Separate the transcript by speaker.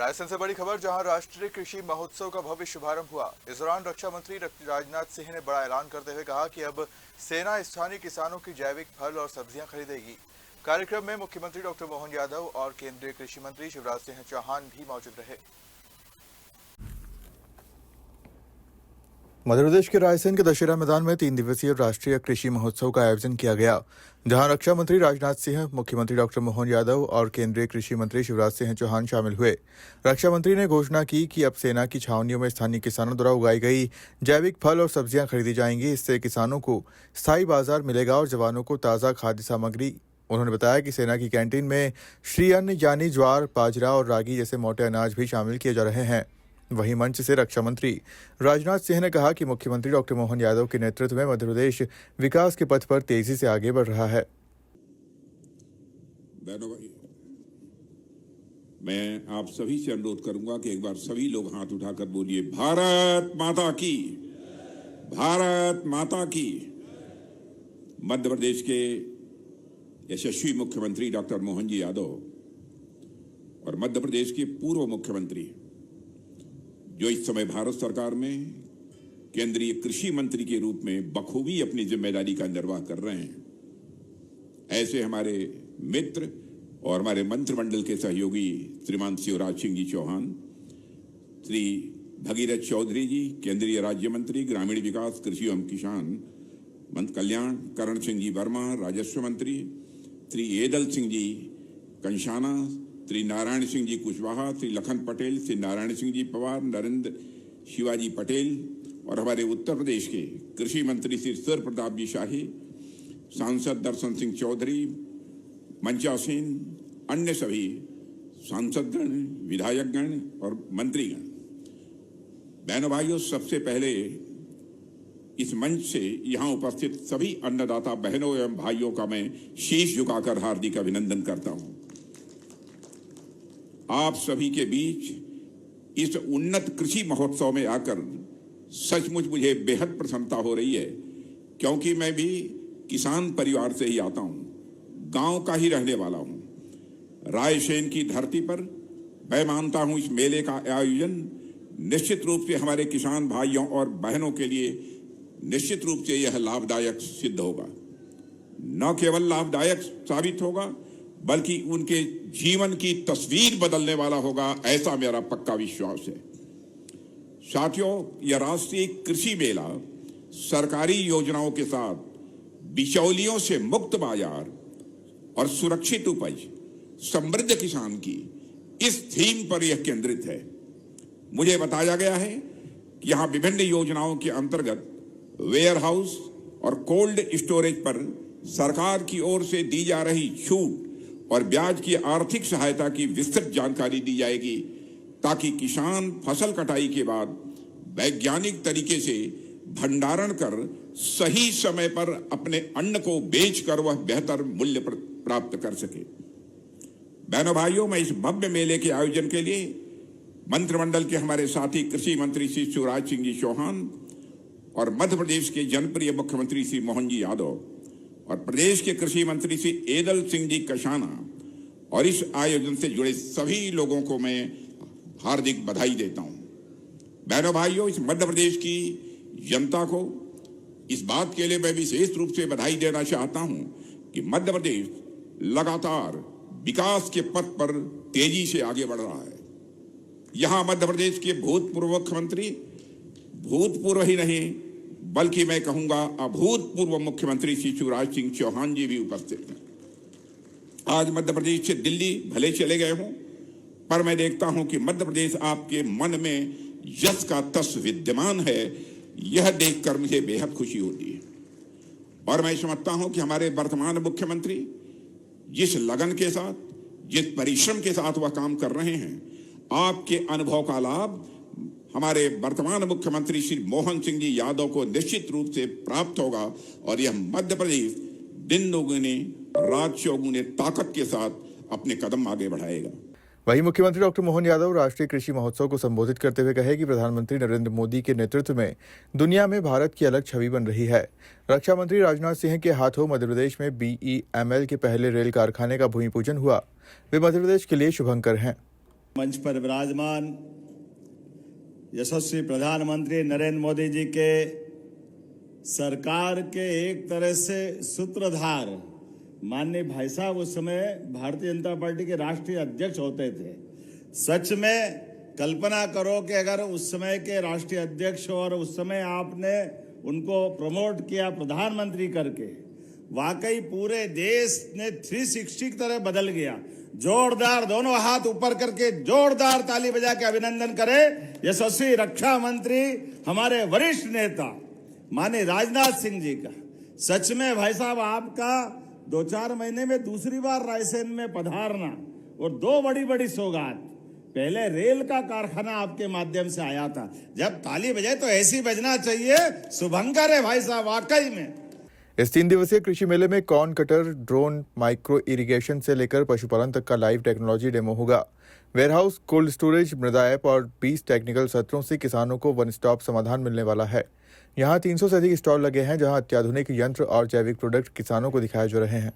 Speaker 1: रायसेन से बड़ी खबर, जहां राष्ट्रीय कृषि महोत्सव का भव्य शुभारंभ हुआ। इस दौरान रक्षा मंत्री राजनाथ सिंह ने बड़ा ऐलान करते हुए कहा कि अब सेना स्थानीय किसानों की जैविक फल और सब्जियां खरीदेगी। कार्यक्रम में मुख्यमंत्री डॉक्टर मोहन यादव और केंद्रीय कृषि मंत्री शिवराज सिंह चौहान भी मौजूद रहे। मध्य प्रदेश के रायसेन के दशहरा मैदान में 3 दिवसीय राष्ट्रीय कृषि महोत्सव का आयोजन किया गया, जहां रक्षा मंत्री राजनाथ सिंह, मुख्यमंत्री डॉक्टर मोहन यादव और केंद्रीय कृषि मंत्री शिवराज सिंह चौहान शामिल हुए। रक्षा मंत्री ने घोषणा की कि अब सेना की छावनियों में स्थानीय किसानों द्वारा उगाई गई जैविक फल और सब्जियां खरीदी जाएंगी। इससे किसानों को स्थायी बाजार मिलेगा और जवानों को ताज़ा खाद्य सामग्री। उन्होंने बताया कि सेना की कैंटीन में श्री अन्न यानी ज्वार, बाजरा और रागी जैसे मोटे अनाज भी शामिल किए जा रहे हैं। वहीं मंच से रक्षा मंत्री राजनाथ सिंह ने कहा कि मुख्यमंत्री डॉक्टर मोहन यादव के नेतृत्व में मध्य प्रदेश विकास के पथ पर तेजी से आगे बढ़ रहा है।
Speaker 2: मैं आप सभी से अनुरोध करूंगा कि एक बार सभी लोग हाथ उठाकर बोलिए, भारत माता की, भारत माता की। मध्य प्रदेश के यशस्वी मुख्यमंत्री डॉक्टर मोहन जी यादव और मध्य प्रदेश के पूर्व मुख्यमंत्री, जो इस समय भारत सरकार में केंद्रीय कृषि मंत्री के रूप में बखूबी अपनी जिम्मेदारी का निर्वाह कर रहे हैं, ऐसे हमारे मित्र और हमारे मंत्रिमंडल के सहयोगी श्रीमान शिवराज सिंह जी चौहान, श्री भगीरथ चौधरी जी, केंद्रीय राज्य मंत्री ग्रामीण विकास, कृषि एवं किसान कल्याण, करण सिंह जी वर्मा, राजस्व मंत्री, श्री एदल सिंह जी कंशाना, श्री नारायण सिंह जी कुशवाहा, श्री लखन पटेल, श्री नारायण सिंह जी पवार, नरेंद्र शिवाजी पटेल और हमारे उत्तर प्रदेश के कृषि मंत्री श्री सर प्रताप जी शाही, सांसद दर्शन सिंह चौधरी, मंचासीन, अन्य सभी सांसदगण, विधायकगण और मंत्रीगण। बहनों भाइयों, सबसे पहले इस मंच से यहाँ उपस्थित सभी अन्नदाता बहनों एवं भाइयों का मैं शीश झुकाकर हार्दिक अभिनंदन करता हूँ। आप सभी के बीच इस उन्नत कृषि महोत्सव में आकर सचमुच मुझे बेहद प्रसन्नता हो रही है, क्योंकि मैं भी किसान परिवार से ही आता हूं, गांव का ही रहने वाला हूं। रायसेन की धरती पर मैं मानता हूं इस मेले का आयोजन निश्चित रूप से हमारे किसान भाइयों और बहनों के लिए निश्चित रूप से यह लाभदायक सिद्ध होगा। न केवल लाभदायक साबित होगा, बल्कि उनके जीवन की तस्वीर बदलने वाला होगा, ऐसा मेरा पक्का विश्वास है। साथियों, यह राष्ट्रीय कृषि मेला सरकारी योजनाओं के साथ बिचौलियों से मुक्त बाजार और सुरक्षित उपज, समृद्ध किसान की इस थीम पर यह केंद्रित है। मुझे बताया गया है कि यहां विभिन्न योजनाओं के अंतर्गत वेयर हाउस और कोल्ड स्टोरेज पर सरकार की ओर से दी जा रही छूट और ब्याज की आर्थिक सहायता की विस्तृत जानकारी दी जाएगी, ताकि किसान फसल कटाई के बाद वैज्ञानिक तरीके से भंडारण कर सही समय पर अपने अन्न को बेचकर वह बेहतर मूल्य प्राप्त कर सके। बहनों भाइयों, मैं इस भव्य मेले के आयोजन के लिए मंत्रिमंडल के हमारे साथी कृषि मंत्री श्री शिवराज सिंह जी चौहान और मध्य प्रदेश के जनप्रिय मुख्यमंत्री श्री मोहन जी यादव और प्रदेश के कृषि मंत्री श्री एदल सिंह जी कंशाना और इस आयोजन से जुड़े सभी लोगों को मैं हार्दिक बधाई देता हूं। बहनों भाइयों, इस मध्य प्रदेश की जनता को इस बात के लिए मैं विशेष रूप से बधाई देना चाहता हूं कि मध्य प्रदेश लगातार विकास के पथ पर तेजी से आगे बढ़ रहा है। यहां मध्य प्रदेश के भूतपूर्व मुख्यमंत्री, भूतपूर्व ही नहीं बल्कि मैं कहूंगा अभूतपूर्व मुख्यमंत्री श्री शिवराज सिंह चौहान जी भी उपस्थित हैं। आज मध्य प्रदेश से दिल्ली भले चले गए हों, पर मैं देखता हूं कि मध्य प्रदेश आपके मन में यश का तस विद्यमान है। यह देखकर मुझे बेहद खुशी होती है और मैं समझता हूं कि हमारे वर्तमान मुख्यमंत्री जिस लगन के साथ, जिस परिश्रम के साथ वह काम कर रहे हैं, आपके अनुभव का लाभ हमारे वर्तमान मुख्यमंत्री श्री मोहन सिंह जी यादव को निश्चित रूप से प्राप्त होगा और यह मध्य प्रदेश दिन दोगुने रात चौगुने ताकत के साथ अपने कदम आगे बढ़ाएगा।
Speaker 1: वहीं मुख्यमंत्री डॉक्टर मोहन यादव राष्ट्रीय कृषि महोत्सव को संबोधित करते हुए कहे कि प्रधानमंत्री नरेंद्र मोदी के नेतृत्व में दुनिया में भारत की अलग छवि बन रही है। रक्षा मंत्री राजनाथ सिंह के हाथों मध्य प्रदेश में BEML के पहले रेल कारखाने का भूमि पूजन हुआ। वे मध्य प्रदेश के लिए शुभंकर हैं।
Speaker 3: मंच पर विराजमान यशस्वी प्रधानमंत्री नरेंद्र मोदी जी के सरकार के एक तरह से सूत्रधार माननीय भाई साहब उस समय भारतीय जनता पार्टी के राष्ट्रीय अध्यक्ष होते थे। सच में कल्पना करो कि अगर उस समय के राष्ट्रीय अध्यक्ष और उस समय आपने उनको प्रमोट किया प्रधानमंत्री करके, वाकई पूरे देश ने 360 की तरह बदल गया। जोरदार दोनों हाथ ऊपर करके जोरदार ताली बजा के अभिनंदन करें यशस्वी रक्षा मंत्री हमारे वरिष्ठ नेता माननीय राजनाथ सिंह जी का। सच में भाई साहब आपका 2-4 महीने में दूसरी बार रायसेन में पधारना और 2 बड़ी बड़ी सौगात। पहले रेल का कारखाना आपके माध्यम से आया था, जब ताली बजाए तो ऐसी बजना चाहिए। शुभंकर है भाई साहब वाकई में।
Speaker 1: इस 3 दिवसीय कृषि मेले में corn cutter, drone, micro irrigation से लेकर पशुपालन तक का लाइव टेक्नोलॉजी डेमो होगा। वेयरहाउस, कोल्ड स्टोरेज, मृदा ऐप और 20 टेक्निकल सत्रों से किसानों को वन स्टॉप समाधान मिलने वाला है। यहाँ 300 से अधिक स्टॉल लगे हैं, जहाँ अत्याधुनिक यंत्र और जैविक प्रोडक्ट किसानों को दिखाए जा रहे हैं।